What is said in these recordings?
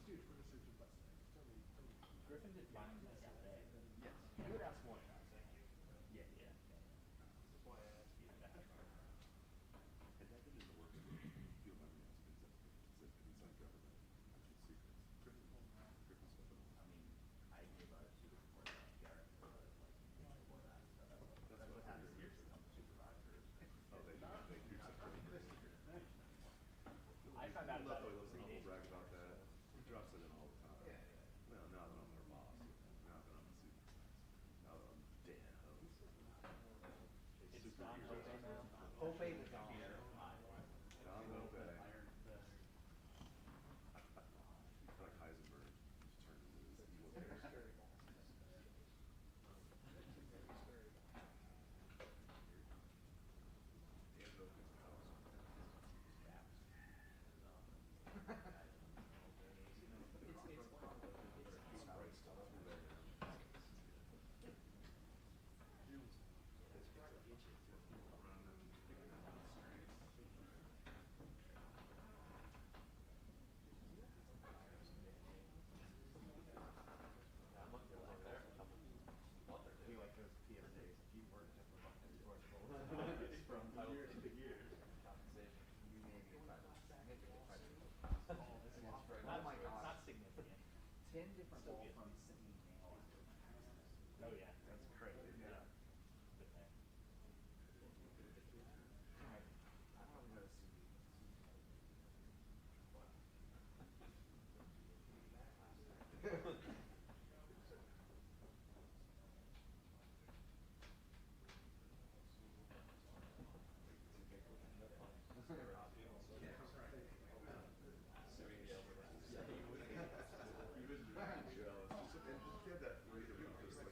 Dude, for the search of bus. Griffin did fine in this today. Yes. You would ask more traffic. Yeah, yeah. That's why I asked you. Had that been in the works with field memory inside government, actual secrets? Griffin's weapon. I mean, I gave a 2 weeks before that PR for like before that. So that's what happens here to some supervisors. Oh, they do something. I found out about it Love 3 days brag before, about that. so. He drops it in all the time. Yeah. Well, now that I'm their boss, now that I'm the supervisor, now that I'm Dan Host. It's Don Hope now. Hope the Don. Don Hope. Like Heisenberg, just turned into this evil character. Dan Hope is the house. We like those PSAs. If you worked at the Buckeyes Sports from years to years, compensation. You may be significant prejudice. Oh my God. Not significant. 10 different Still ball good. from singing Oh yeah, that's crazy. Yeah. Good thing. Alright, I probably go to see Jealous. And he had that rate of interest, like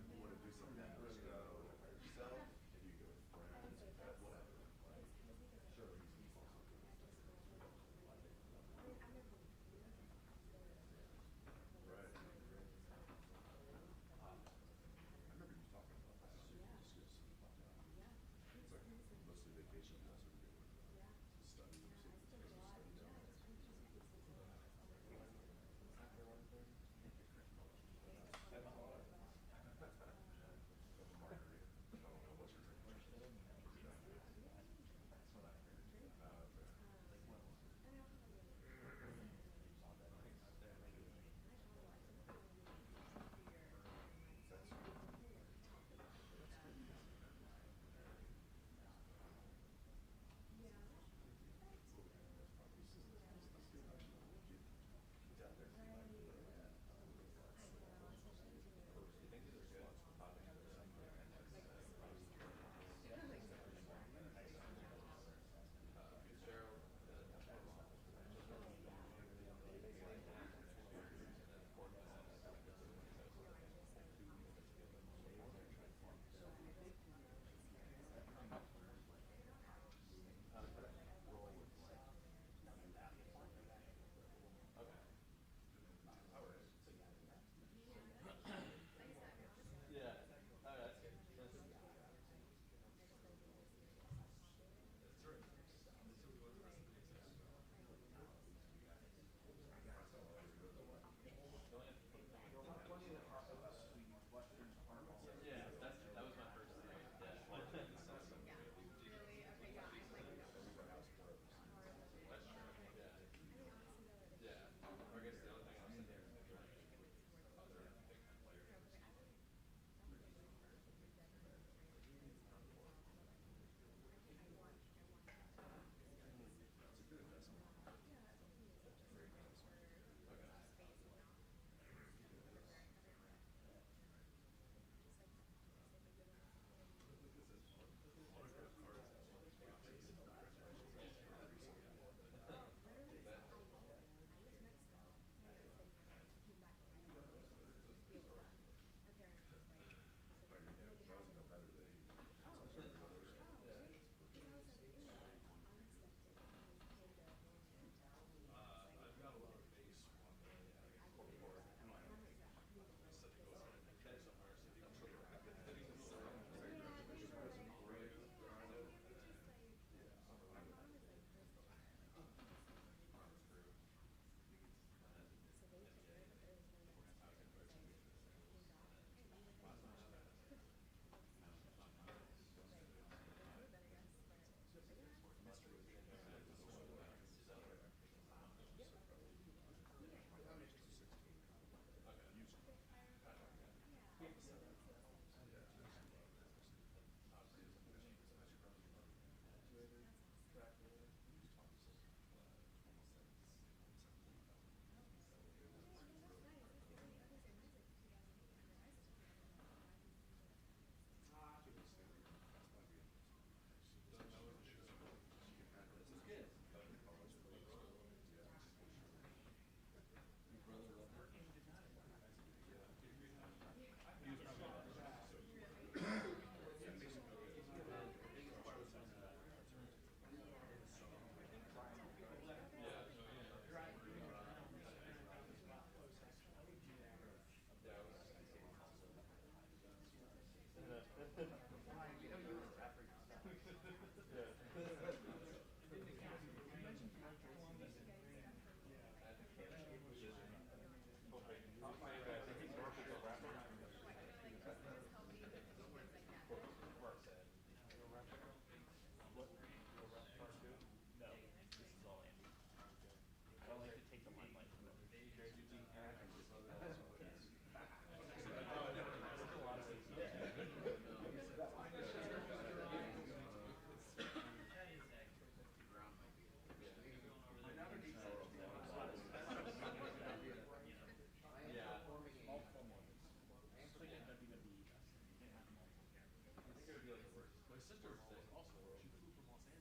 you want to do something, you go yourself, and you go with friends, whatever. Sure. Right. I remember you talking about that. It's like mostly vacation, that's what you're doing. Study, study down. I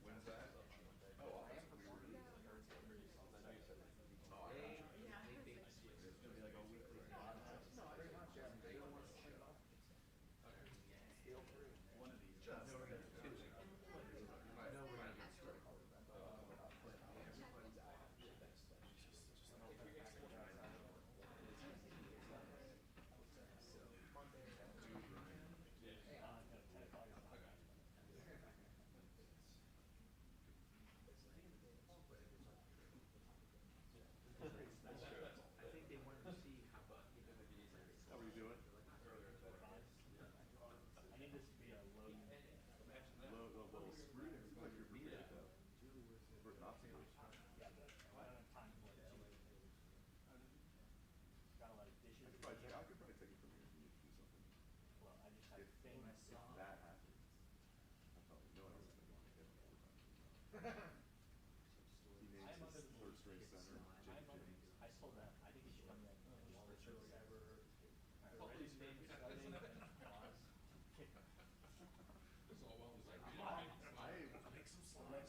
When's that? Oh, I am awesome. from Long Beach, I heard some pretty solid. I know you said like the weekly. Oh, I got you. They It's gonna be like a weekly thing. No, pretty much, yeah. Bill wants to play golf. Feel free. One of these. Just No, we're gonna like do two. it. I No, we're gonna get started. I think they wanted to see how How are you doing? I need this to be a low unit. Low, little screwed. It seems like you're prepared though. For not to. I don't have time for it. Got a lot of dishes. I could probably take it from here if you need to do something. Well, I just have If things. that happens, I probably know I was gonna want to get him all the time. He names I'm under his the third string center, Jake Jennings. I told them, I think he should come in and just literally whatever. Reddy's name is starting and pause.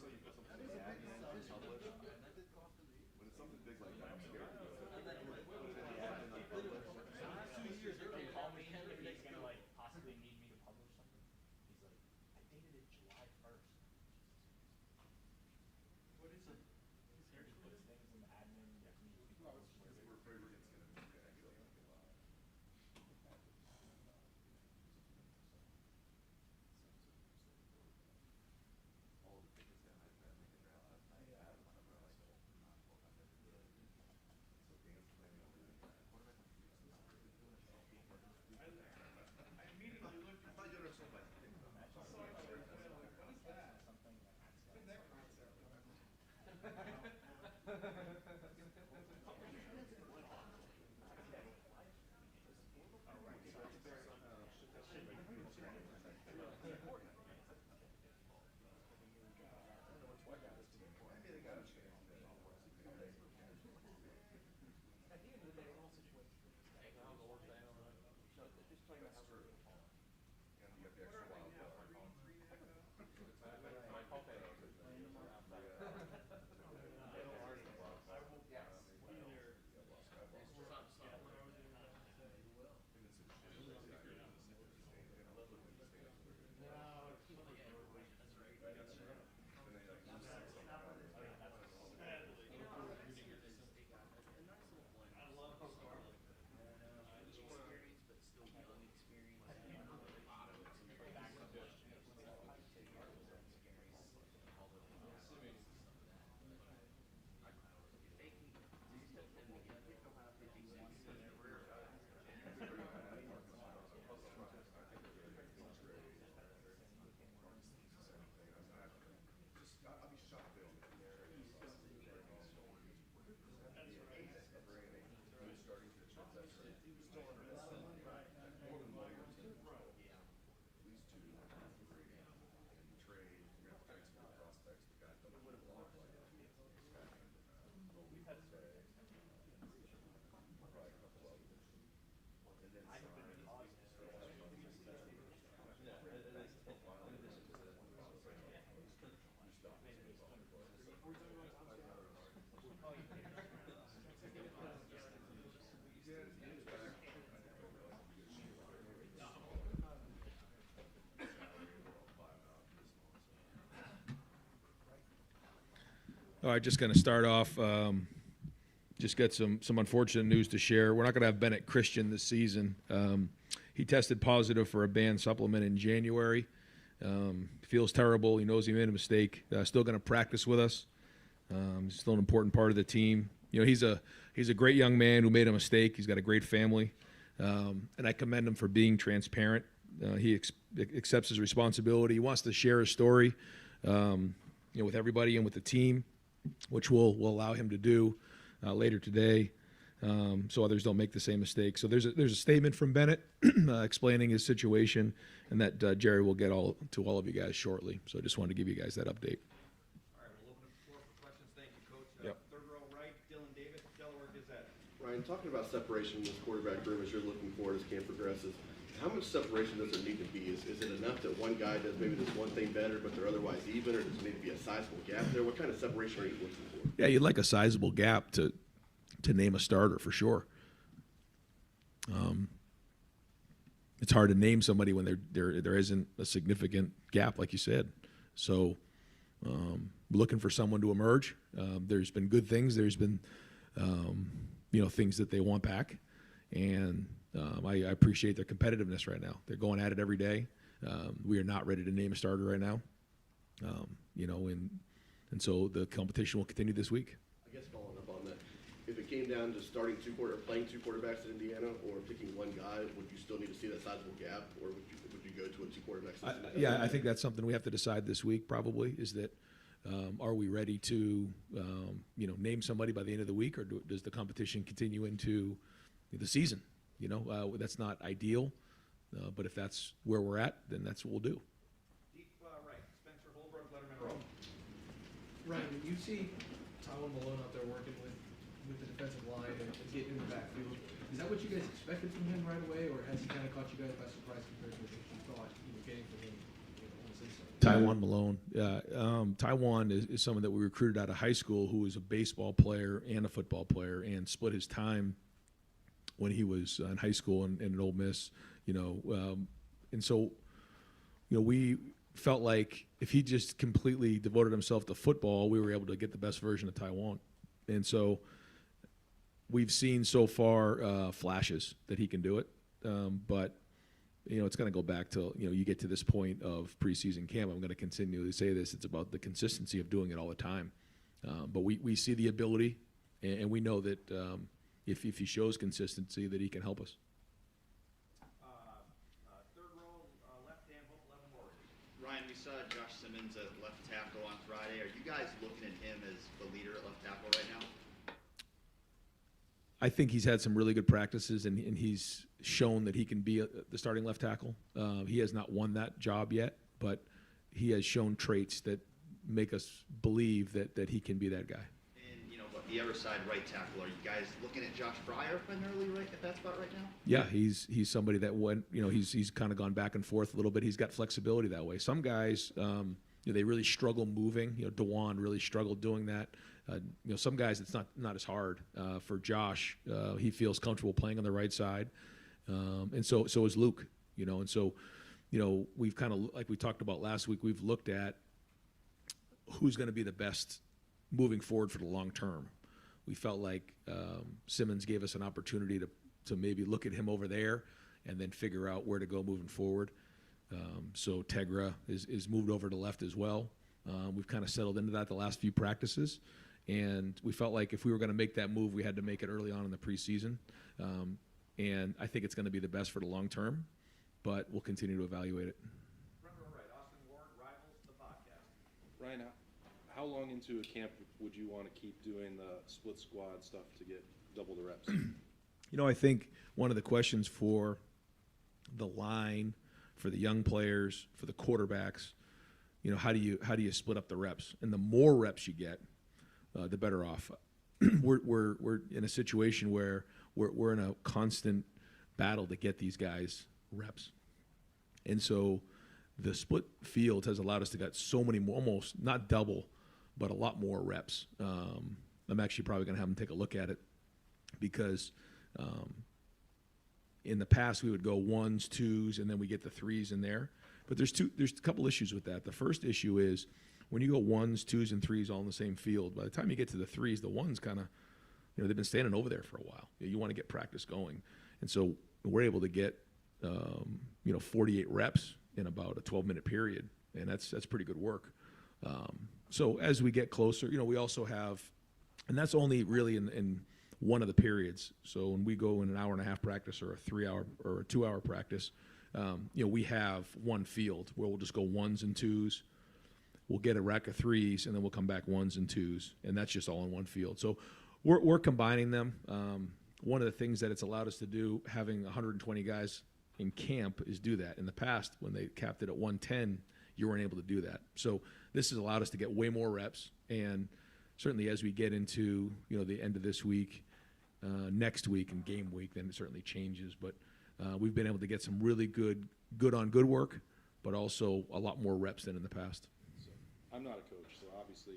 So you put something in the admin, unpublished. When it's something big like that, I'm scared to do it. Put it in the admin, unpublished. They call me if he's gonna like possibly need me to publish something. He's like, I dated it July 1st. What is it? He just puts things in the admin that need to be published. Because we're afraid we're getting skin in the actually like a lot. All the tickets that I've had, I have them, I'm like, so Dan's planning on doing that. I immediately looked. I thought you understood my thing. Something that adds Maybe they got a chance then. At the end of the day, in all situations, it's just playing That's out. true. And you got the extra wild card. I'll be shocked they don't get the starting pitcher. That's right. Still under more than one or two. At least two, three. And you trade, you're gonna have to trade some good prospects, the guys don't want to walk like that. We've had some. Probably a couple of them. And then I have been in August. All right, just going to start off. Just got some unfortunate news to share. We're not going to have Bennett Christian this season. He tested positive for a banned supplement in January. Feels terrible. He knows he made a mistake. Still going to practice with us. He's still an important part of the team. You know, he's a great young man who made a mistake. He's got a great family, and I commend him for being transparent. He accepts his responsibility. He wants to share his story, with everybody and with the team, which we'll allow him to do later today, so others don't make the same mistake. So there's a statement from Bennett explaining his situation, and that Jerry will get to all of you guys shortly. So I just wanted to give you guys that update. All right, we'll open up the floor for questions. Thank you, Coach. Yep. Third row right, Dylan Davis, Delaware Gazette. Ryan, talking about separation in this quarterback room as you're looking forward as camp progresses, How much separation does there need to be? Is it enough that one guy does maybe this one thing better, but they're otherwise even, or does there need to be a sizable gap there? What kind of separation are you looking for? Yeah, you'd like a sizable gap to name a starter for sure. It's hard to name somebody when there isn't a significant gap, like you said. So we're looking for someone to emerge. There's been good things. There's been things that they want back, and I appreciate their competitiveness right now. They're going at it every day. We are not ready to name a starter right now, and so the competition will continue this week. I guess following up on that, if it came down to playing two quarterbacks in Indiana, or picking one guy, would you still need to see that sizable gap, or would you go to a two quarterbacks? I think that's something we have to decide this week. Probably is that. Are we ready to, name somebody by the end of the week, or does the competition continue into the season? That's not ideal, but if that's where we're at, then that's what we'll do. Deep right, Spencer Holbrook, Letterman Row. Ryan, when you see Tywin Malone out there working with the defensive line and getting in the backfield, is that what you guys expected from him right away, or has he kind of caught you guys by surprise compared to what you thought getting from him almost instantly? Tywin Malone. Tywin is someone that we recruited out of high school who was a baseball player and a football player and split his time when he was in high school and at Ole Miss, and so, we felt like if he just completely devoted himself to football, we were able to get the best version of Tywin. And so we've seen so far flashes that he can do it, but it's going to go back to, you get to this point of preseason camp. I'm going to continually say this. It's about the consistency of doing it all the time. But we see the ability, and we know that if he shows consistency, that he can help us. Third row, left hand, Hope Levin Warrior. Ryan, we saw Josh Simmons at left tackle on Friday. Are you guys looking at him as the leader at left tackle right now? I think he's had some really good practices, and he's shown that he can be the starting left tackle. He has not won that job yet, but he has shown traits that make us believe that he can be that guy. And the other side, right tackle, are you guys looking at Josh Fryer primarily at that spot right now? Yeah, he's somebody that went, he's kind of gone back and forth a little bit. He's got flexibility that way. Some guys, they really struggle moving. DeJuan really struggled doing that. Some guys it's not as hard. For Josh, he feels comfortable playing on the right side, and so is Luke. And so we've kind of, like we talked about last week, we've looked at who's going to be the best moving forward for the long term. We felt like Simmons gave us an opportunity to maybe look at him over there and then figure out where to go moving forward. So Tegra is moved over to left as well. We've kind of settled into that the last few practices, and we felt like if we were going to make that move, we had to make it early on in the preseason. And I think it's going to be the best for the long term, but we'll continue to evaluate it. Front row right, Austin Ward, Rivals, the podcast. Ryan, how long into a camp would you want to keep doing the split squad stuff to get double the reps? I think one of the questions for the line, for the young players, for the quarterbacks, how do you split up the reps? And the more reps you get, the better off. We're in a situation where we're in a constant battle to get these guys reps, and so the split field has allowed us to get so many more, almost not double, but a lot more reps. I'm actually probably going to have them take a look at it because in the past we would go ones, twos, and then we get the threes in there. But there's a couple issues with that. The first issue is when you go ones, twos, and threes all in the same field, by the time you get to the threes, the ones kind of, they've been standing over there for a while. You want to get practice going. And so we're able to get, 48 reps in about a 12-minute period, and that's pretty good work. So as we get closer, we also have, and that's only really in one of the periods. So when we go in an hour and a half practice or a 3-hour or a 2-hour practice, we have one field where we'll just go ones and twos. We'll get a rack of threes, and then we'll come back ones and twos, and that's just all in one field. So we're combining them. One of the things that it's allowed us to do, having 120 guys in camp, is do that. In the past, when they capped it at 110, you weren't able to do that. So this has allowed us to get way more reps, and certainly as we get into the end of this week, next week and game week, then it certainly changes. But we've been able to get some really good on good work, but also a lot more reps than in the past. So, I'm not a coach, so obviously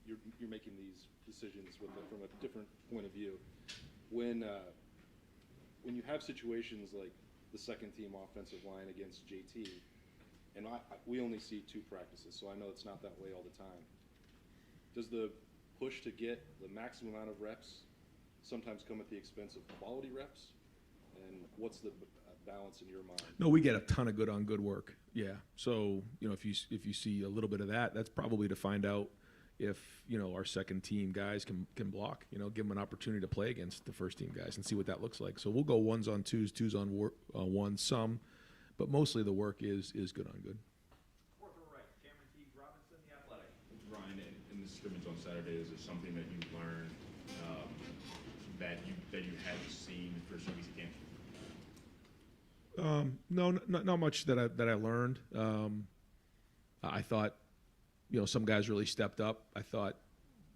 you're making these decisions from a different point of view. When you have situations like the second team offensive line against JT, and we only see 2 practices, so I know it's not that way all the time. Does the push to get the maximum amount of reps sometimes come at the expense of quality reps? And what's the balance in your mind? No, we get a ton of good on good work. Yeah. So, if you see a little bit of that, that's probably to find out if, our second team guys can block, give them an opportunity to play against the first team guys and see what that looks like. So we'll go 1s on 2s, 2s on 1, some, but mostly the work is good on good. Fourth row right, Cameron T. Robinson, The Athletic. Ryan, in the scrimmage on Saturday, is it something that you learned that you hadn't seen for CBC camp? No, not much that I learned. I thought, some guys really stepped up. I thought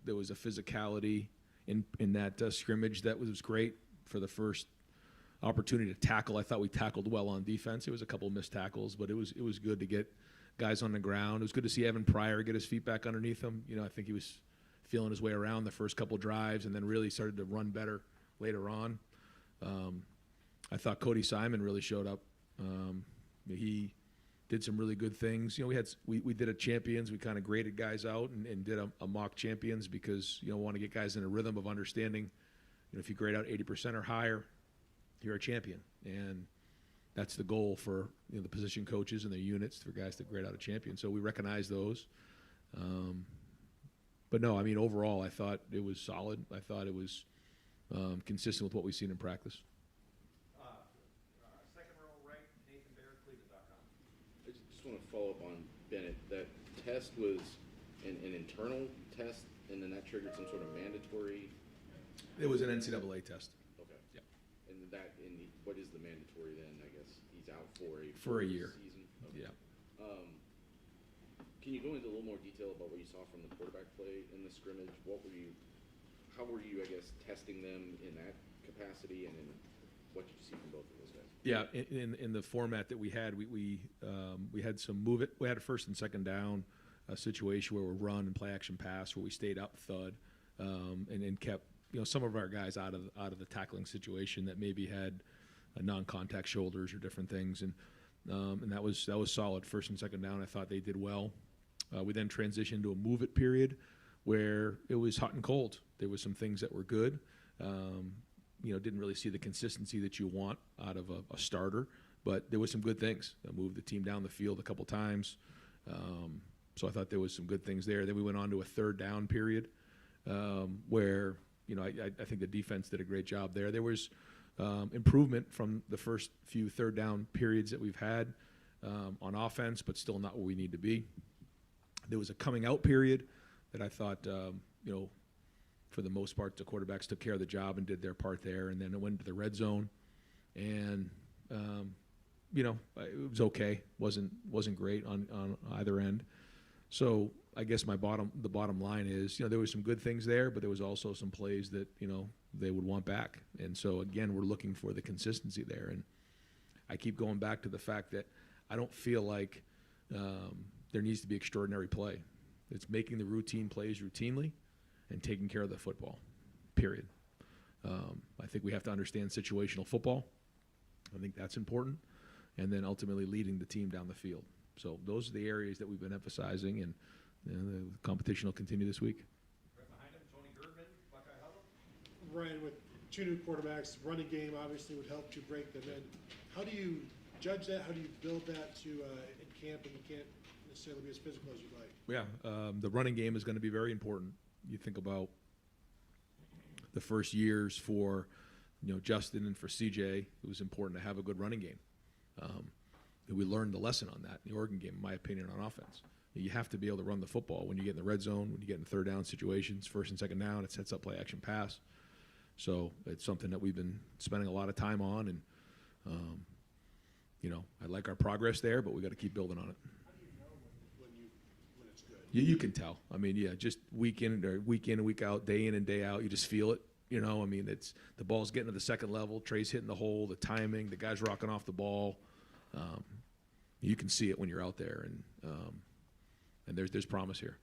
there was a physicality in that scrimmage that was great for the first opportunity to tackle. I thought we tackled well on defense. It was a couple of missed tackles, but it was good to get guys on the ground. It was good to see Evan Pryor get his feet back underneath him. I think he was feeling his way around the first couple drives and then really started to run better later on. I thought Cody Simon really showed up. He did some really good things. We did a champions. We kind of graded guys out and did a mock champions because we want to get guys in a rhythm of understanding. If you grade out 80% or higher, you're a champion, and that's the goal for the position coaches and their units for guys that grade out a champion. So we recognize those. But no, overall, I thought it was solid. I thought it was consistent with what we've seen in practice. Second row right, Nathan Baird, Cleveland.com. I just want to follow up on Bennett. That test was an internal test, and then that triggered some sort of mandatory. It was an NCAA test. Okay. Yeah. And what is the mandatory then? I guess he's out for a year. Season. Okay. Yeah. Can you go into a little more detail about what you saw from the quarterback play in the scrimmage? How were you, I guess, testing them in that capacity, and then what did you see from both of those guys? Yeah, in the format that we had, we had some move it. We had a first and second down situation where we run and play action pass, where we stayed up thud, and kept some of our guys out of the tackling situation that maybe had non-contact shoulders or different things, and that was solid. First and second down, I thought they did well. We then transitioned to a move it period where it was hot and cold. There was some things that were good. Didn't really see the consistency that you want out of a starter, but there was some good things. I moved the team down the field a couple times. So I thought there was some good things there. Then we went on to a third down period where, I think the defense did a great job there. There was improvement from the first few third down periods that we've had on offense, but still not where we need to be. There was a coming out period that I thought, for the most part, the quarterbacks took care of the job and did their part there. And then it went to the red zone, and it was okay. wasn't great on either end. So I guess the bottom line is, there was some good things there, but there was also some plays that they would want back. And so again, we're looking for the consistency there. And I keep going back to the fact that I don't feel like there needs to be extraordinary play. It's making the routine plays routinely and taking care of the football, period. I think we have to understand situational football. I think that's important. And then ultimately leading the team down the field. So those are the areas that we've been emphasizing, and the competition will continue this week. Right behind him, Tony Girdman, Buckeye Huddle. Ryan, with 2 new quarterbacks, running game obviously would help to break them in. How do you judge that? How do you build that to in camp, and you can't necessarily be as physical as you'd like? Yeah, the running game is going to be very important. You think about the first years for Justin and for CJ, it was important to have a good running game. We learned the lesson on that in the Oregon game, in my opinion, on offense. You have to be able to run the football when you get in the red zone, when you get in third down situations, first and second down. It sets up play action pass. So it's something that we've been spending a lot of time on, and I like our progress there, but we got to keep building on it. How do you know when it's good? You can tell. Just week in and week out, day in and day out, you just feel it. You know, I mean, it's the ball's getting to the second level. Trey's hitting the hole, the timing, the guy's rocking off the ball. You can see it when you're out there, and there's promise here.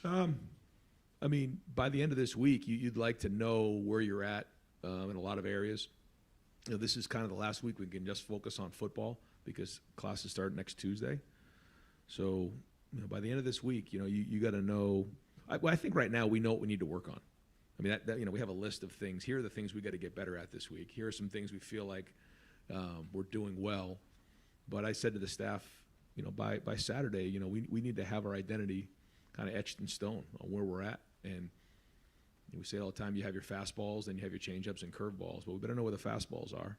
I mean, by the end of this week, you'd like to know where you're at in a lot of areas. You know, this is kind of the last week we can just focus on football because classes start next Tuesday. So, you know, by the end of this week, you know, you got to know. I think right now we know what we need to work on. I mean, that you know, we have a list of things. Here are the things we got to get better at this week. Here are some things we feel like we're doing well. But I said to the staff, you know, by Saturday, you know, we need to have our identity kind of etched in stone on where we're at. And we say all the time, you have your fastballs, then you have your changeups and curveballs. But we better know where the fastballs are,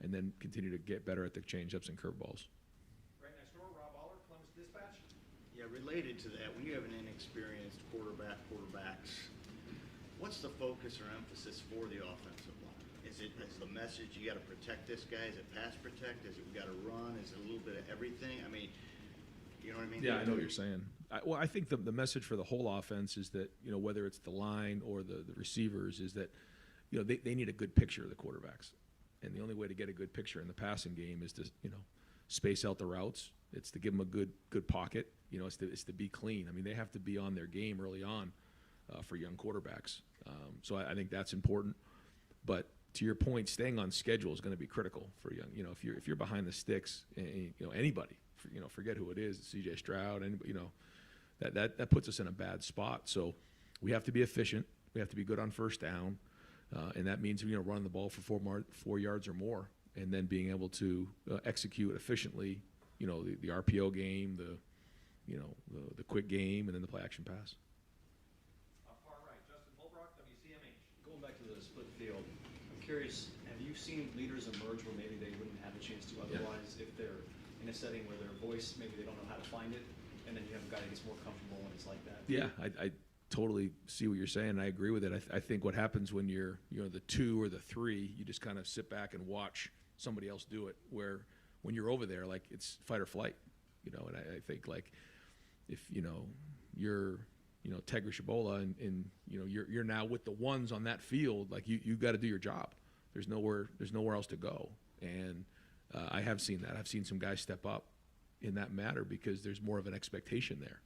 and then continue to get better at the changeups and curveballs. Right next door, Rob Aller, Columbus Dispatch. Yeah, related to that, when you have an inexperienced quarterbacks, what's the focus or emphasis for the offensive line? Is the message you got to protect this guy? Is it pass protect? Is it we got to run? Is it a little bit of everything? I mean, you know what I mean? Yeah, I know what you're saying. I think the message for the whole offense is that, you know, whether it's the line or the receivers, is that, you know, they need a good picture of the quarterbacks. And the only way to get a good picture in the passing game is to, you know, space out the routes. It's to give them a good pocket. You know, it's to be clean. I mean, they have to be on their game early on for young quarterbacks. So I think that's important. But to your point, staying on schedule is going to be critical for young. You know, if you're behind the sticks, you know, anybody, you know, forget who it is, C.J. Stroud, and you know, that puts us in a bad spot. So we have to be efficient. We have to be good on first down, and that means, you know, running the ball for 4 yards or more, and then being able to execute efficiently. You know, the RPO game, the quick game, and then the play action pass. Far right, Justin Bulbrock, WCMH. Going back to the split field, I'm curious, have you seen leaders emerge where maybe they wouldn't have a chance to otherwise if they're in a setting where their voice, maybe they don't know how to find it, and then you have a guy that gets more comfortable when it's like that? Yeah, I totally see what you're saying, and I agree with it. I think what happens when you're, you know, the 2 or the 3, you just kind of sit back and watch somebody else do it, where when you're over there, like, it's fight or flight, you know, and I think, like, if, you know, you're, you know, Tegra Shabola and you know, you're now with the ones on that field, like, you got to do your job. There's nowhere else to go. And I have seen that. I've seen some guys step up in that matter because there's more of an expectation there.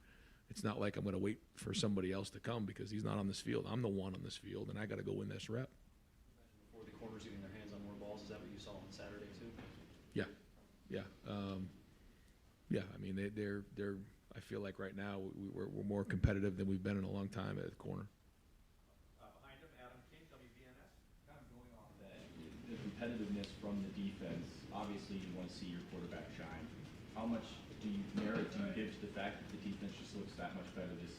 It's not like I'm going to wait for somebody else to come because he's not on this field. I'm the one on this field, and I got to go win this rep. Before the corners getting their hands on more balls, is that what you saw on Saturday too? Yeah. I mean, they're. I feel like right now we're more competitive than we've been in a long time at the corner. Behind him, Adam King, WBNS. Kind of going off the competitiveness from the defense. Obviously, you want to see your quarterback shine. How much merit do you give to the fact that the defense just looks that much better this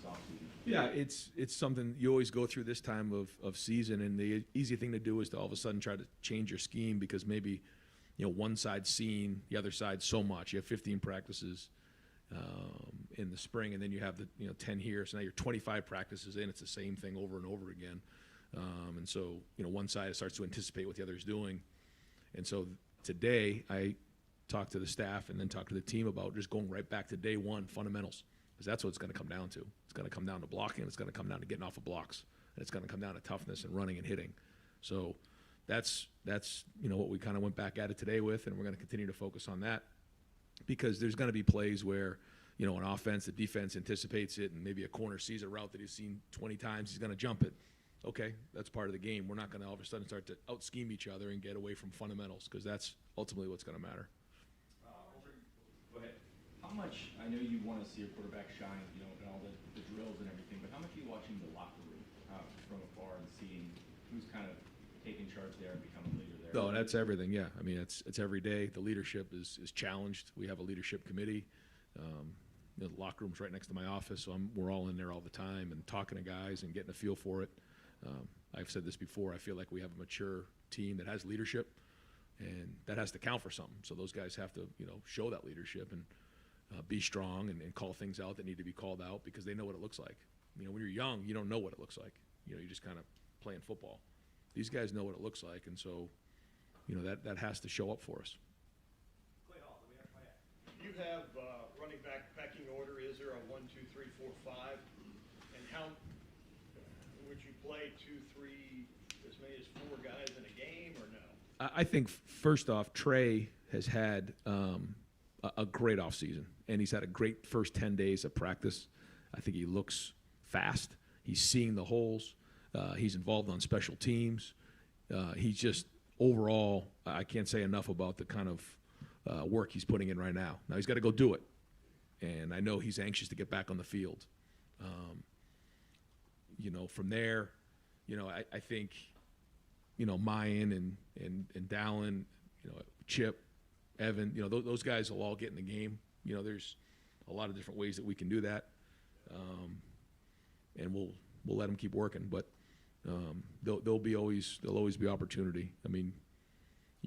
offseason? Yeah, it's something you always go through this time of season, and the easy thing to do is to all of a sudden try to change your scheme because maybe, you know, one side's seen the other side so much. You have 15 practices in the spring, and then you have the 10 here. So now you're 25 practices in. It's the same thing over and over again, and so, you know, one side starts to anticipate what the other's doing, and so today I talked to the staff and then talked to the team about just going right back to day one fundamentals, because that's what it's going to come down to. It's going to come down to blocking. It's going to come down to getting off of blocks, and it's going to come down to toughness and running and hitting. So that's you know what we kind of went back at it today with, and we're going to continue to focus on that. Because there's going to be plays where, you know, an offense, the defense anticipates it, and maybe a corner sees a route that he's seen 20 times, he's going to jump it. Okay, that's part of the game. We're not going to all of a sudden start to out-scheme each other and get away from fundamentals, because that's ultimately what's going to matter. Go ahead. How much, I know you want to see your quarterback shine, you know, and all the drills and everything, but how much are you watching the locker room from afar and seeing who's kind of taking charge there and becoming leader there? No, that's everything. Yeah, I mean, it's every day. The leadership is challenged. We have a leadership committee. The locker room's right next to my office, so we're all in there all the time and talking to guys and getting a feel for it. I've said this before. I feel like we have a mature team that has leadership, and that has to count for something. So those guys have to, you know, show that leadership and be strong and call things out that need to be called out, because they know what it looks like. You know, when you're young, you don't know what it looks like. You know, you're just kind of playing football. These guys know what it looks like, and so, you know, that has to show up for us. Clay Hall, do we have Clay? You have running back pecking order. Is there a 1, 2, 3, 4, 5? And how would you play 2, 3, as many as 4 guys in a game, or no? I think first off, Trey has had a great offseason, and he's had a great first 10 days of practice. I think he looks fast. He's seeing the holes. He's involved on special teams. He's just overall, I can't say enough about the kind of work he's putting in right now. Now he's got to go do it, and I know he's anxious to get back on the field. From there, I think, Mayan and Dallin, Chip, Evan, those guys will all get in the game. There's a lot of different ways that we can do that, and we'll let them keep working. But there'll always be opportunity. I mean,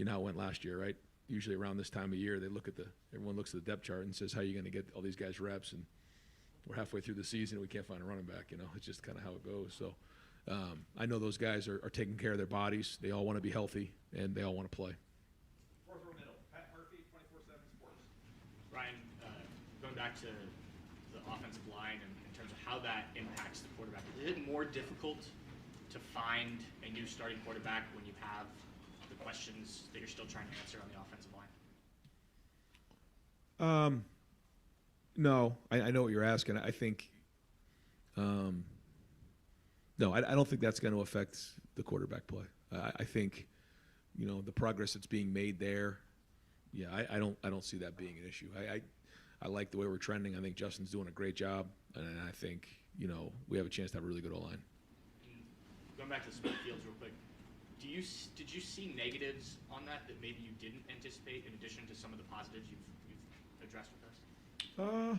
how it went last year, right? Usually around this time of year, everyone looks at the depth chart and says, how are you going to get all these guys reps? And we're halfway through the season and we can't find a running back. It's just kind of how it goes. So I know those guys are taking care of their bodies. They all want to be healthy and they all want to play. Fourth row middle, Pat Murphy, 24/7 Sports. Ryan, going back to the offensive line and in terms of how that impacts the quarterback, is it more difficult to find a new starting quarterback when you have the questions that you're still trying to answer on the offensive line? No, I know what you're asking. I think, no, I don't think that's going to affect the quarterback play. I think, the progress that's being made there. Yeah, I don't see that being an issue. I like the way we're trending. I think Justin's doing a great job, and I think we have a chance to have a really good O-line. Going back to the split fields real quick, did you see negatives on that maybe you didn't anticipate in addition to some of the positives you've addressed with us?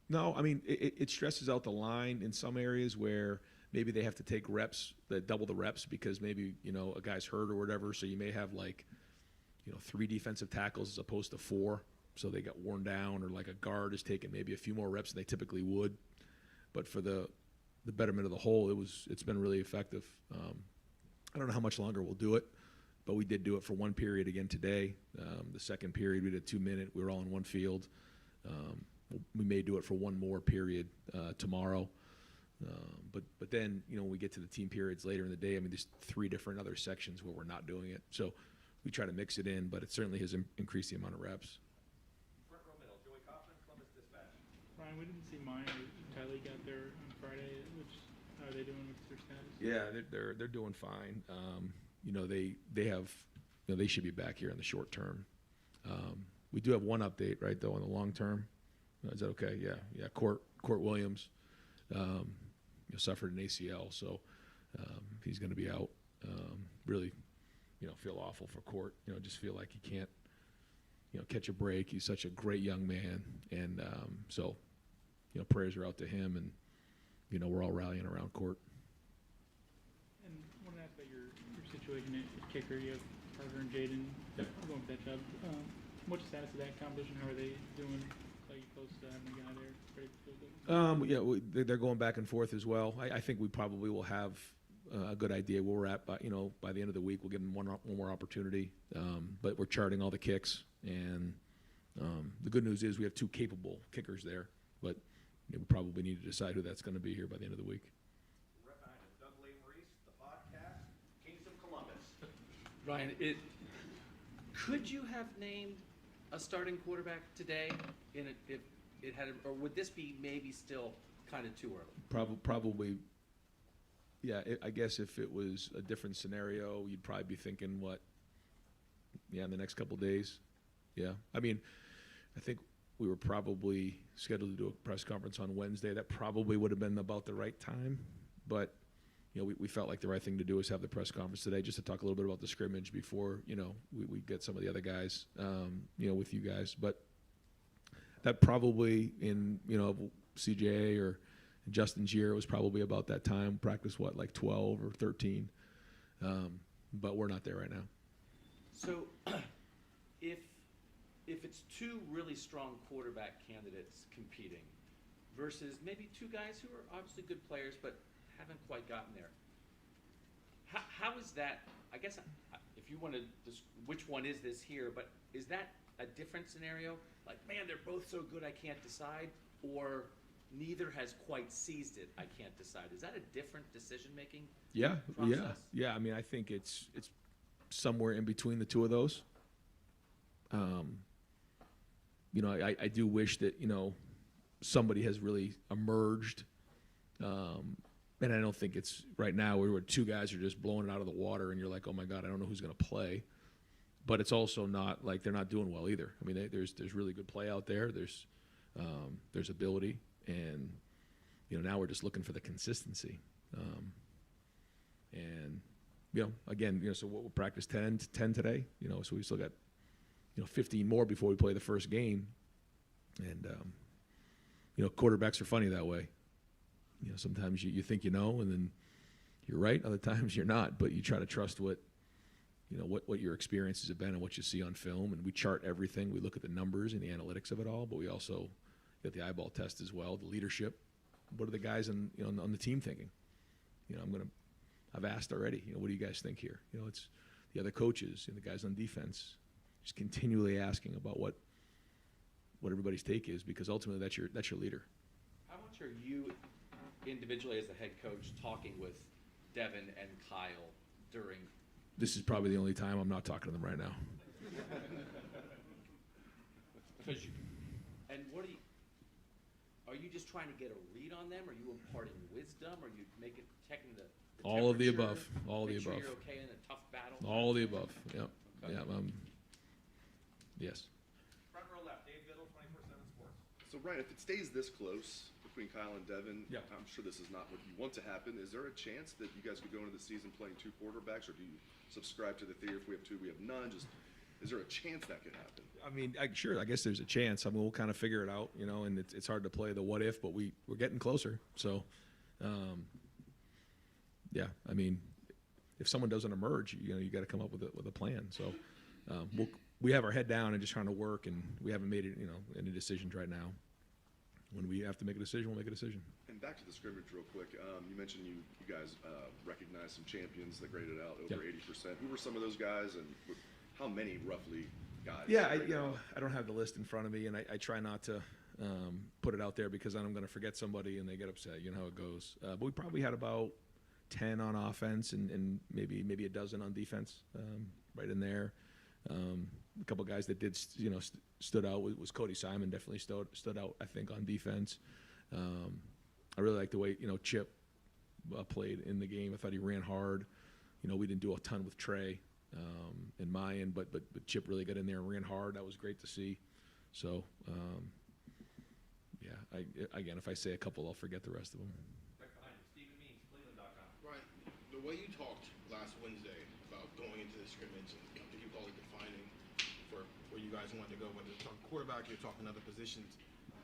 No, I mean, it stresses out the line in some areas where maybe they have to take reps, double the reps because maybe, a guy's hurt or whatever. So you may have 3 defensive tackles as opposed to 4. So they got worn down, or like a guard is taking maybe a few more reps than they typically would. But for the betterment of the whole, it's been really effective. I don't know how much longer we'll do it, but we did do it for 1 period again today. The second period, we did 2-minute. We were all in one field. We may do it for 1 more period tomorrow. But then, when we get to the team periods later in the day, I mean, there's 3 different other sections where we're not doing it. So we try to mix it in, but it certainly has increased the amount of reps. Front row middle, Joey Kaufman, Columbus Dispatch. Ryan, we didn't see mine or Tylee got there on Friday. How are they doing with their status? Yeah, they're doing fine. They have, they should be back here in the short term. We do have one update, right, though, in the long term. Is that okay? Yeah. Court Williams suffered an ACL, so he's going to be out. Really, feel awful for Court. Just feel like he can't, catch a break. He's such a great young man, and so, prayers are out to him, and we're all rallying around Court. And want to ask about your situation at kicker. You have Carter and Jaden going for that job. What's the status of that competition? How are they doing? Are you close to having a guy there ready to field it? They're going back and forth as well. I think we probably will have a good idea where we're at. By the end of the week, we'll give them one more opportunity. But we're charting all the kicks, and the good news is we have 2 capable kickers there. But we probably need to decide who that's going to be here by the end of the week. Right behind it, Doug Lee Maurice, the podcast, Kings of Columbus. Ryan, could you have named a starting quarterback today if it had, or would this be maybe still kind of too early? Probably. Yeah, I guess if it was a different scenario, you'd probably be thinking in the next couple of days. Yeah. I mean, I think we were probably scheduled to do a press conference on Wednesday. That probably would have been about the right time. But, we felt like the right thing to do is have the press conference today just to talk a little bit about the scrimmage before, we get some of the other guys, with you guys. But that probably in, CJ or Justin's year, it was probably about that time. Practice, 12 or 13. But we're not there right now. So if it's 2 really strong quarterback candidates competing versus maybe 2 guys who are obviously good players but haven't quite gotten there, how is that? I guess if you want to, which one is this here? But is that a different scenario? Like, man, they're both so good I can't decide, or neither has quite seized it, I can't decide. Is that a different decision-making Yeah, process? yeah. I mean, I think it's somewhere in between the two of those. You know, I do wish that, you know, somebody has really emerged. And I don't think it's right now where two guys are just blowing it out of the water and you're like, oh my God, I don't know who's going to play. But it's also not like they're not doing well either. I mean, there's really good play out there. There's ability, and you know, now we're just looking for the consistency. And you know, again, you know, so we'll practice 10 today. You know, so we still got 15 more before we play the first game. And you know, quarterbacks are funny that way. You know, sometimes you think you know, and then you're right. Other times you're not. But you try to trust what your experiences have been and what you see on film. And we chart everything. We look at the numbers and the analytics of it all. But we also get the eyeball test as well, the leadership. What are the guys on the team thinking? You know, I've asked already. You know, what do you guys think here? You know, it's the other coaches and the guys on defense. Just continually asking about what everybody's take is, because ultimately that's your leader. How much are you individually as the head coach talking with Devin and Kyle during? This is probably the only time I'm not talking to them right now. And what are you just trying to get a read on them? Are you imparting wisdom? Are you checking the All of the temperature? above. All of the Make sure above. you're okay in a tough battle? All of the above. Yep. Okay. Yeah. Yes. Front row left, Dave Biddle, 24/7 Sports. So Ryan, if it stays this close between Kyle and Devin, Yeah. I'm sure this is not what you want to happen. Is there a chance that you guys could go into the season playing two quarterbacks, or do you subscribe to the theory if we have two, we have none? Just is there a chance that could happen? I mean, sure. I guess there's a chance. I mean, we'll kind of figure it out, you know. And it's hard to play the what if, but we're getting closer. So, yeah. I mean, if someone doesn't emerge, you know, you got to come up with a plan. So, we have our head down and just trying to work, and we haven't made it, you know, any decisions right now. When we have to make a decision, we'll make a decision. And back to the scrimmage real quick. You mentioned you guys recognized some champions that graded out over 80%. Who were some of those guys, and how many roughly guys? Yeah, I don't have the list in front of me, and I try not to put it out there because then I'm going to forget somebody and they get upset. You know how it goes. But we probably had about 10 on offense and maybe a dozen on defense, right in there. A couple guys that did stood out was Cody Simon. Definitely stood out, I think, on defense. I really like the way Chip played in the game. I thought he ran hard. You know, we didn't do a ton with Trey and Mayan, but Chip really got in there and ran hard. That was great to see. So yeah, again, if I say a couple, I'll forget the rest of them. Right. The way you talked last Wednesday about going into the scrimmage, and I think you called it defining for where you guys wanted to go, whether it's talking quarterback, you're talking other positions.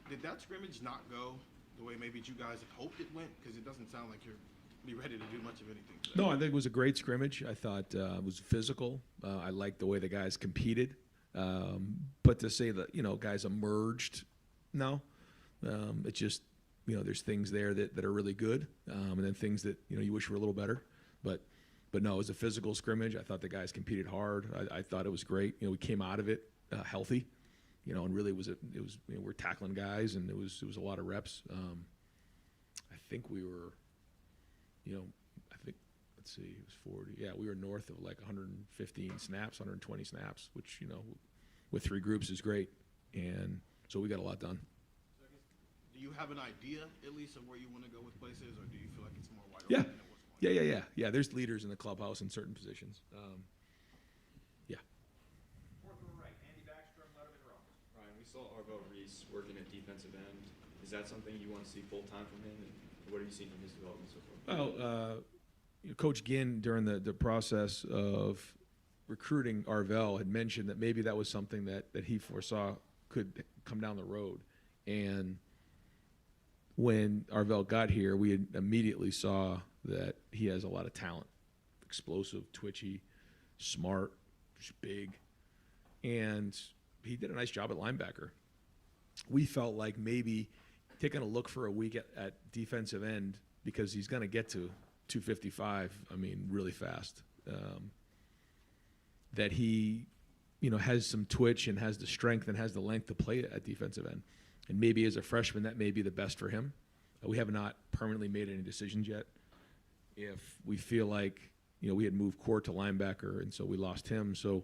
Did that scrimmage not go the way maybe you guys had hoped it went? Because it doesn't sound like you're ready to do much of anything today. No, I think it was a great scrimmage. I thought it was physical. I liked the way the guys competed. But to say that, guys emerged, no. It's just, there's things there that are really good, and then things that, you wish were a little better. But no, it was a physical scrimmage. I thought the guys competed hard. I thought it was great. We came out of it healthy, and really we're tackling guys, and it was a lot of reps. I think we were, let's see, it was 40. Yeah, we were north of like 115 snaps, 120 snaps, which, with three groups is great. And so we got a lot done. So I guess, do you have an idea, at least, of where you want to go with places, or do you feel like it's more wide Yeah. open than what's going on? Yeah. There's leaders in the clubhouse in certain positions. Yeah. Fourth row right, Andy Backstrom, Letterman Row. Ryan, we saw Arvell Reese working at defensive end. Is that something you want to see full time from him? And what have you seen from his development so far? Well, Coach Ginn, during the process of recruiting Arvell, had mentioned that maybe that was something that he foresaw could come down the road. And when Arvell got here, we had immediately saw that he has a lot of talent. Explosive, twitchy, smart, just big. And he did a nice job at linebacker. We felt like maybe taking a look for a week at defensive end, because he's going to get to 255, really fast. That he, has some twitch and has the strength and has the length to play at defensive end. And maybe as a freshman, that may be the best for him. We have not permanently made any decisions yet. If we feel like, we had moved Court to linebacker, and so we lost him. So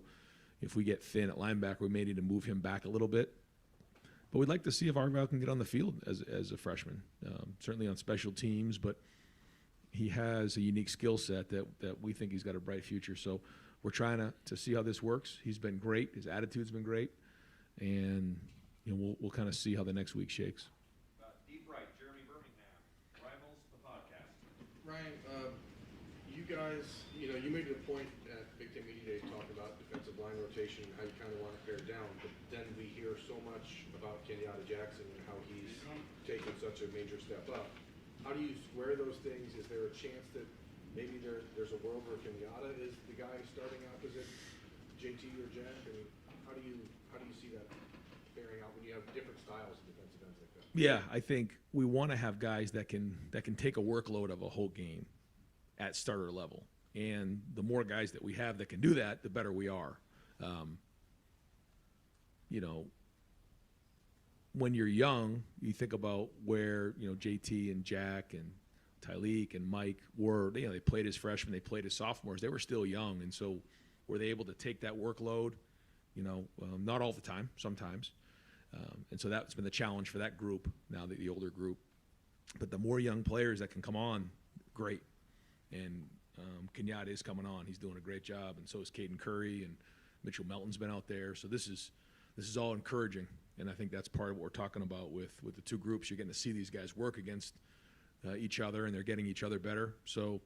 if we get thin at linebacker, we may need to move him back a little bit. But we'd like to see if Arvell can get on the field as a freshman, certainly on special teams, but he has a unique skill set that we think he's got a bright future. So we're trying to see how this works. He's been great. His attitude's been great. And we'll kind of see how the next week shakes. Deep right, Jeremy Birmingham, Rivals, the podcast. Ryan, you guys, you made it a point at Big Ten Media Day to talk about defensive line rotation and how you kind of want to pare down, but then we hear so much about Kenyatta Jackson and how he's taken such a major step up. How do you square those things? Is there a chance that maybe there's a world where Kenyatta is the guy starting opposite JT or Jack? I mean, how do you see that bearing out when you have different styles of defensive ends like that? Yeah, I think we want to have guys that can take a workload of a whole game at starter level. And the more guys that we have that can do that, the better we are. When you're young, you think about where, JT and Jack and Tyleek and Mike were. They played as freshmen, they played as sophomores. They were still young, and so were they able to take that workload? Not all the time, sometimes. And so that's been the challenge for that group, now the older group. But the more young players that can come on, great. And Kenyatta is coming on. He's doing a great job, and so is Caden Curry, and Mitchell Melton's been out there. So this is all encouraging, and I think that's part of what we're talking about with the two groups. You're getting to see these guys work against each other, and they're getting each other better. So,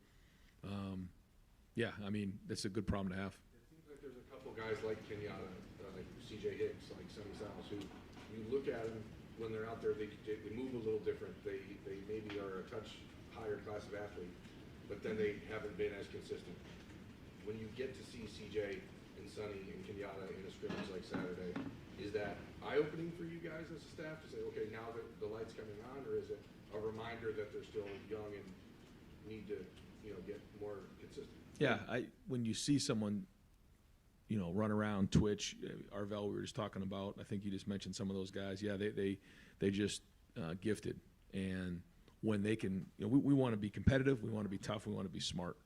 that's a good problem to have. It seems like there's a couple guys like Kenyatta, like C.J. Hicks, like Sonny Styles, who you look at them when they're out there, they move a little different. They maybe are a touch higher class of athlete, but then they haven't been as consistent. When you get to see C.J. and Sonny and Kenyatta in a scrimmage like Saturday, is that eye-opening for you guys as a staff to say, okay, now that the light's coming on, or is it a reminder that they're still young and need to, get more consistent? Yeah, when you see someone, run around, twitch, Arvell we were just talking about, I think you just mentioned some of those guys. Yeah, they just gifted. And when they can, we want to be competitive, we want to be tough, we want to be smart.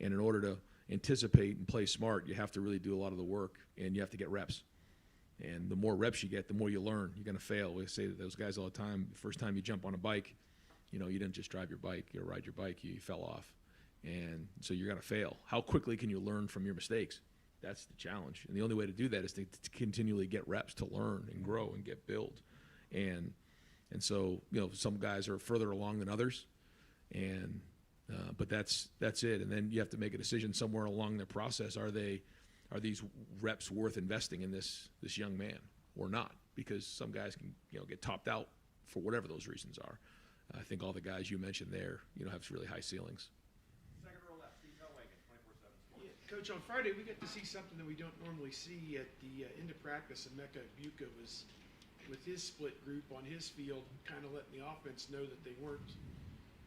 And in order to anticipate and play smart, you have to really do a lot of the work, and you have to get reps. And the more reps you get, the more you learn. You're going to fail. We say to those guys all the time, the first time you jump on a bike, you didn't just drive your bike or ride your bike, you fell off. And so you're going to fail. How quickly can you learn from your mistakes? That's the challenge. And the only way to do that is to continually get reps, to learn and grow and get build. And so, some guys are further along than others. And but that's it. And then you have to make a decision somewhere along the process. Are these reps worth investing in this young man or not? Because some guys can get topped out for whatever those reasons are. I think all the guys you mentioned there have really high ceilings. Second row left, Steve Hellwagen, 24/7 Sports. Yeah, Coach, on Friday, we got to see something that we don't normally see at the end of practice. And Mecca Buka was with his split group on his field, kind of letting the offense know that they weren't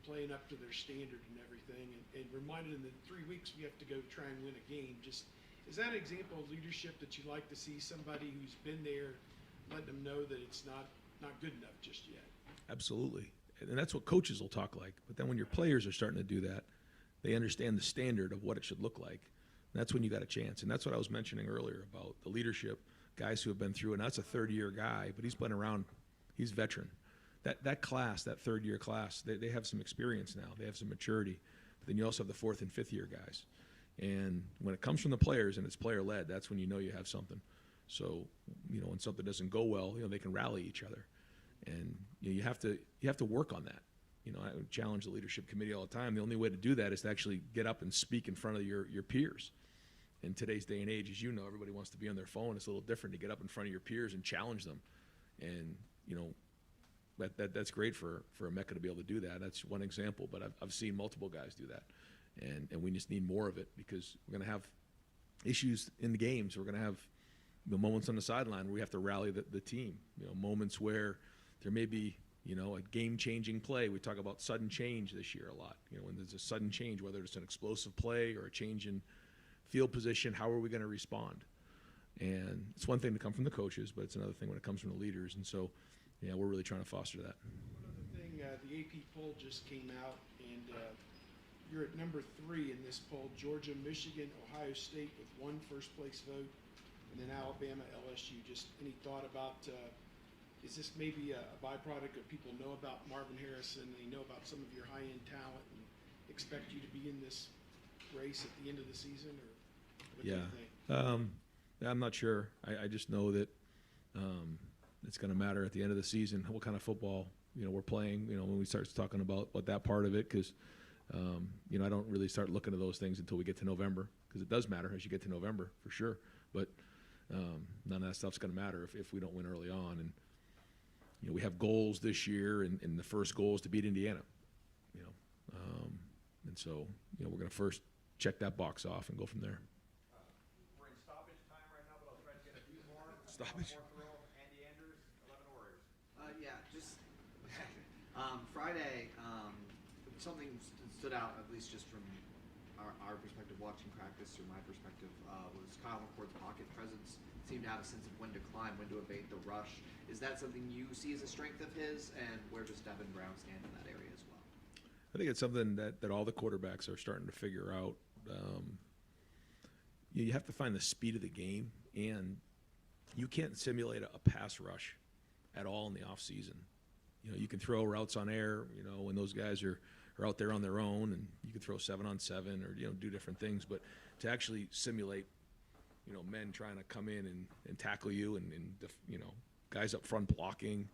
playing up to their standard and everything, and reminded them that in 3 weeks we have to go try and win a game. Just, is that an example of leadership that you'd like to see, somebody who's been there, letting them know that it's not good enough just yet? Absolutely. And that's what coaches will talk like. But then when your players are starting to do that, they understand the standard of what it should look like. And that's when you got a chance. And that's what I was mentioning earlier about the leadership, guys who have been through, and that's a third-year guy, but he's been around, he's veteran. That class, that third-year class, they have some experience now. They have some maturity. But then you also have the fourth and fifth-year guys. And when it comes from the players and it's player-led, that's when you know you have something. So, when something doesn't go well, they can rally each other. And you have to work on that. I would challenge the leadership committee all the time. The only way to do that is to actually get up and speak in front of your peers. In today's day and age, as you know, everybody wants to be on their phone. It's a little different to get up in front of your peers and challenge them. And that's great for a Mecca to be able to do that. That's one example, but I've seen multiple guys do that. And we just need more of it, because we're going to have issues in the games. We're going to have moments on the sideline where we have to rally the team. Moments where there may be a game-changing play. We talk about sudden change this year a lot. When there's a sudden change, whether it's an explosive play or a change in field position, how are we going to respond? And it's one thing to come from the coaches, but it's another thing when it comes from the leaders. And so yeah, we're really trying to foster that. One other thing, the AP poll just came out, and you're at number 3 in this poll. Georgia, Michigan, Ohio State with 1 first-place vote, and then Alabama, LSU. Just any thought about, is this maybe a byproduct of people know about Marvin Harrison, they know about some of your high-end talent, and expect you to be in this race at the end of the season, or what do you think? I'm not sure. I just know that it's going to matter at the end of the season what kind of football we're playing. When we start talking about that part of it, because I don't really start looking at those things until we get to November, because it does matter as you get to November for sure. But none of that stuff's going to matter if we don't win early on. And we have goals this year, and the first goal is to beat Indiana. And so we're going to first check that box off and go from there. We're in stoppage time right now, but I'll try to get a few more. Stoppage. Fourth row, Andy Anders, 11 Warriors. Yeah, just Friday, something stood out, at least just from our perspective watching practice, or my perspective, was Kyle McCord's pocket presence. Seemed to have a sense of when to climb, when to evade the rush. Is that something you see as a strength of his, and where does Devin Brown stand in that area as well? I think it's something that all the quarterbacks are starting to figure out. You have to find the speed of the game, and you can't simulate a pass rush at all in the off season. You can throw routes on air, when those guys are out there on their own, and you can throw 7-on-7 or do different things. But to actually simulate, men trying to come in and tackle you, and guys up front blocking,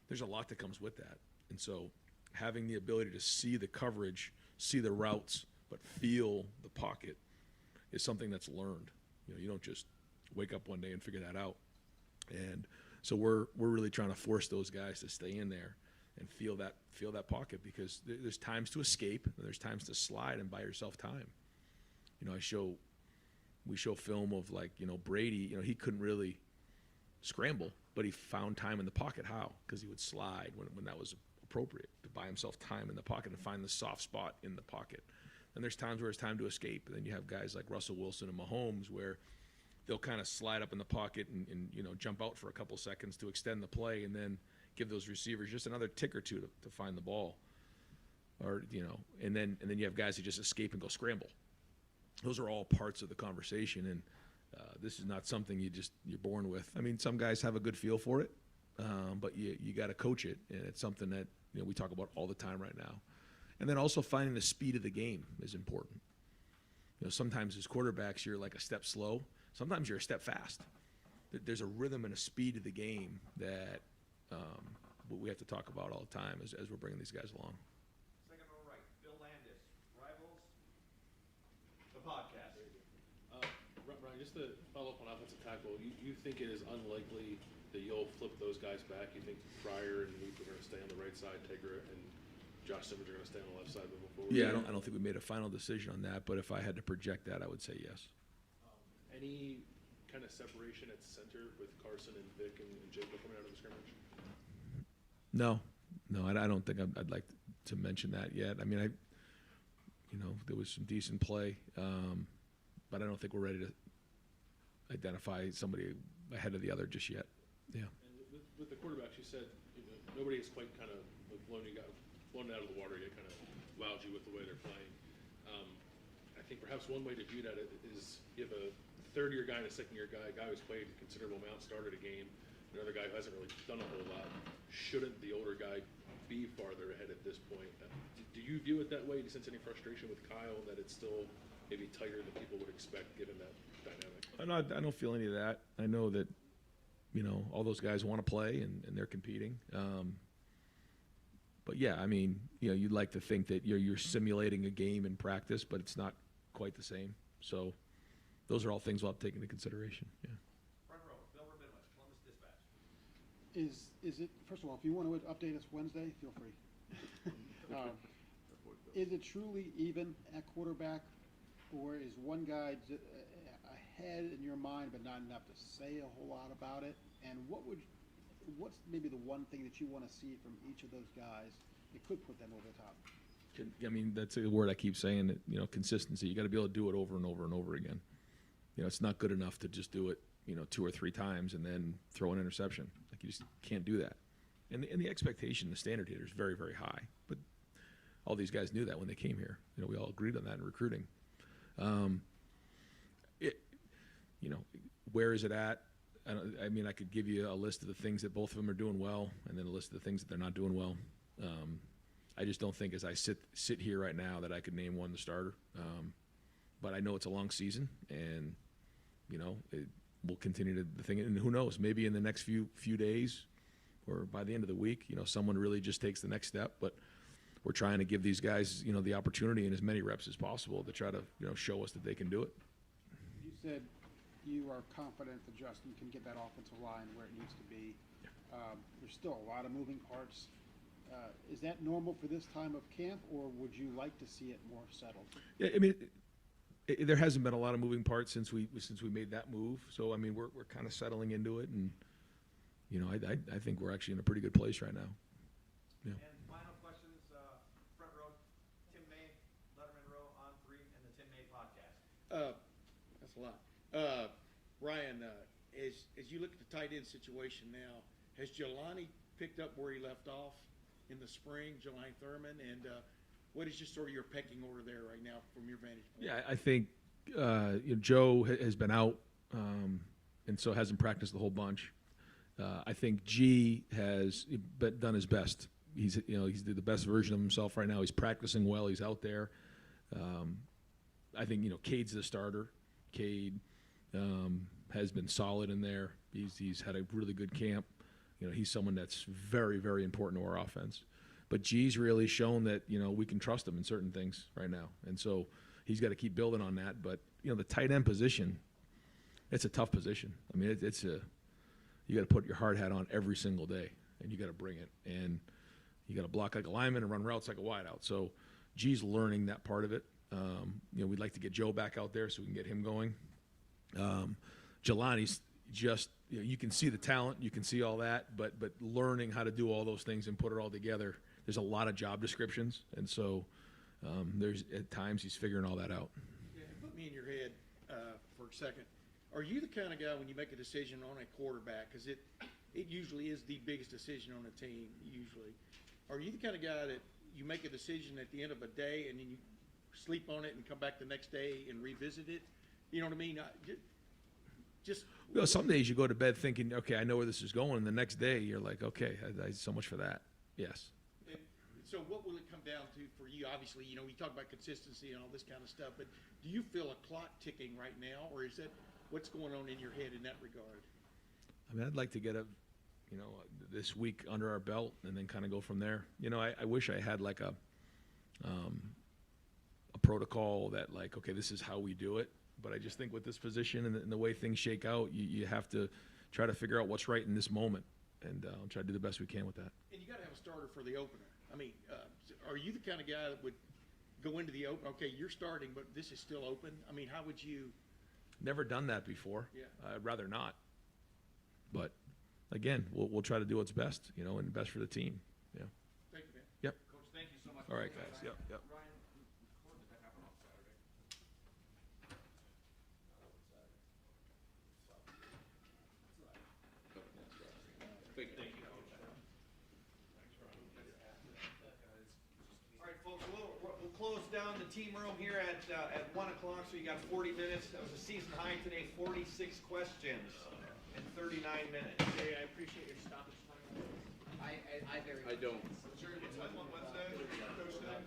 there's a lot that comes with that. And so having the ability to see the coverage, see the routes, but feel the pocket is something that's learned. You don't just wake up one day and figure that out. And so we're really trying to force those guys to stay in there and feel that pocket, because there's times to escape and there's times to slide and buy yourself time. We show film of Brady. He couldn't really scramble, but he found time in the pocket. How? Because he would slide when that was appropriate, to buy himself time in the pocket and find the soft spot in the pocket. And there's times where it's time to escape. And then you have guys like Russell Wilson and Mahomes, where they'll kind of slide up in the pocket and jump out for a couple seconds to extend the play, and then give those receivers just another tick or two to find the ball. Or and then you have guys who just escape and go scramble. Those are all parts of the conversation, and this is not something you're born with. I mean, some guys have a good feel for it, but you got to coach it, and it's something that we talk about all the time right now. And then also finding the speed of the game is important. Sometimes as quarterbacks you're like a step slow. Sometimes you're a step fast. There's a rhythm and a speed of the game that we have to talk about all the time as we're bringing these guys along. Second row right, Bill Landis, Rivals, the podcast. Ryan, just to follow up on offensive tackle, you think it is unlikely that you'll flip those guys back? You think Pryor and Luke are going to stay on the right side, Tegra and Josh Simmons are going to stay on the left side moving forward? Yeah, I don't think we made a final decision on that, but if I had to project that, I would say yes. Any kind of separation at center with Carson and Vic and Jacob coming out of the scrimmage? No, I don't think I'd like to mention that yet. I mean, there was some decent play, but I don't think we're ready to identify somebody ahead of the other just yet. Yeah. And with the quarterbacks, you said nobody has quite kind of blown it out of the water yet, kind of wowed you with the way they're playing. I think perhaps one way to view that is you have a third-year guy and a second-year guy, a guy who's played a considerable amount, started a game, another guy who hasn't really done a whole lot. Shouldn't the older guy be farther ahead at this point? Do you view it that way? Do you sense any frustration with Kyle that it's still maybe tighter than people would expect given that dynamic? I don't feel any of that. I know that, all those guys want to play and they're competing. But yeah, I mean, you'd like to think that you're simulating a game in practice, but it's not quite the same. So those are all things we'll have to take into consideration. Yeah. Front row, Bill Rabinowitz, Columbus Dispatch. Is it, first of all, if you want to update us Wednesday, feel free. Is it truly even at quarterback, or is one guy ahead in your mind but not enough to say a whole lot about it? And what's maybe the one thing that you want to see from each of those guys that could put them over the top? I mean, that's a word I keep saying, that, consistency. You got to be able to do it over and over and over again. It's not good enough to just do it, 2 or 3 times and then throw an interception. Like, you just can't do that. And the expectation, the standard here is very, very high. But all these guys knew that when they came here. You know, we all agreed on that in recruiting. You know, where is it at? I mean, I could give you a list of the things that both of them are doing well, and then a list of the things that they're not doing well. I just don't think, as I sit here right now, that I could name one the starter. But I know it's a long season, and you know, we'll continue to the thing. And who knows? Maybe in the next few days, or by the end of the week, you know, someone really just takes the next step. But we're trying to give these guys, you know, the opportunity and as many reps as possible to try to, you know, show us that they can do it. You said you are confident that Justin can get that offensive line where it needs to be. There's still a lot of moving parts. Is that normal for this time of camp, or would you like to see it more settled? Yeah, I mean, there hasn't been a lot of moving parts since we made that move. So I mean, we're kind of settling into it, and you know, I think we're actually in a pretty good place right now. Yeah. And final questions, front row, Tim May, Letterman Row on 3, and the Tim May podcast. That's a lot. Ryan, as you look at the tight end situation now, has Jelani picked up where he left off in the spring, Jelani Thurman, and what is just sort of your pecking order there right now from your vantage point? Yeah, I think you know, Joe has been out, and so hasn't practiced the whole bunch. I think G has done his best. He's the best version of himself right now. He's practicing well. He's out there. I think, you know, Cade's the starter. Cade has been solid in there. He's had a really good camp. You know, he's someone that's very, very important to our offense. But G's really shown that, you know, we can trust him in certain things right now. And so he's got to keep building on that. But, you know, the tight end position, it's a tough position. I mean, you got to put your hard hat on every single day, and you got to bring it. And you got to block like a lineman and run routes like a wideout. So G's learning that part of it. You know, we'd like to get Joe back out there so we can get him going. Jelani's just, you know, you can see the talent, you can see all that, but learning how to do all those things and put it all together, there's a lot of job descriptions, and so there's at times he's figuring all that out. Yeah, put me in your head for a second. Are you the kind of guy, when you make a decision on a quarterback, because it usually is the biggest decision on a team, usually. Are you the kind of guy that you make a decision at the end of a day and then you sleep on it and come back the next day and revisit it? You know what I mean? Well, some days you go to bed thinking, okay, I know where this is going, and the next day you're like, okay, so much for that. Yes. And so what will it come down to for you? Obviously, you know, we talk about consistency and all this kind of stuff, but do you feel a clock ticking right now, or is that what's going on in your head in that regard? I mean, I'd like to get this week under our belt and then kind of go from there. You know, I wish I had like a protocol that, like, okay, this is how we do it. But I just think with this position and the way things shake out, you have to try to figure out what's right in this moment, and try to do the best we can with that. And you got to have a starter for the opener. I mean, are you the kind of guy that would go into the open? Okay, you're starting, but this is still open. I mean, how would you? Never done that before. Yeah. I'd rather not. But again, we'll try to do what's best, you know, and best for the team. Yeah. Thank you, man. Yep. Coach, thank you so much. All right, guys. Yep. Ryan, when did that happen on Saturday? Thank you. All right, folks, we'll close down the team room here at 1 o'clock, so you got 40 minutes. That was a season high today, 46 questions in 39 minutes. Hey, I appreciate your stoppage time. I don't. What's your time on Wednesday? Thursday?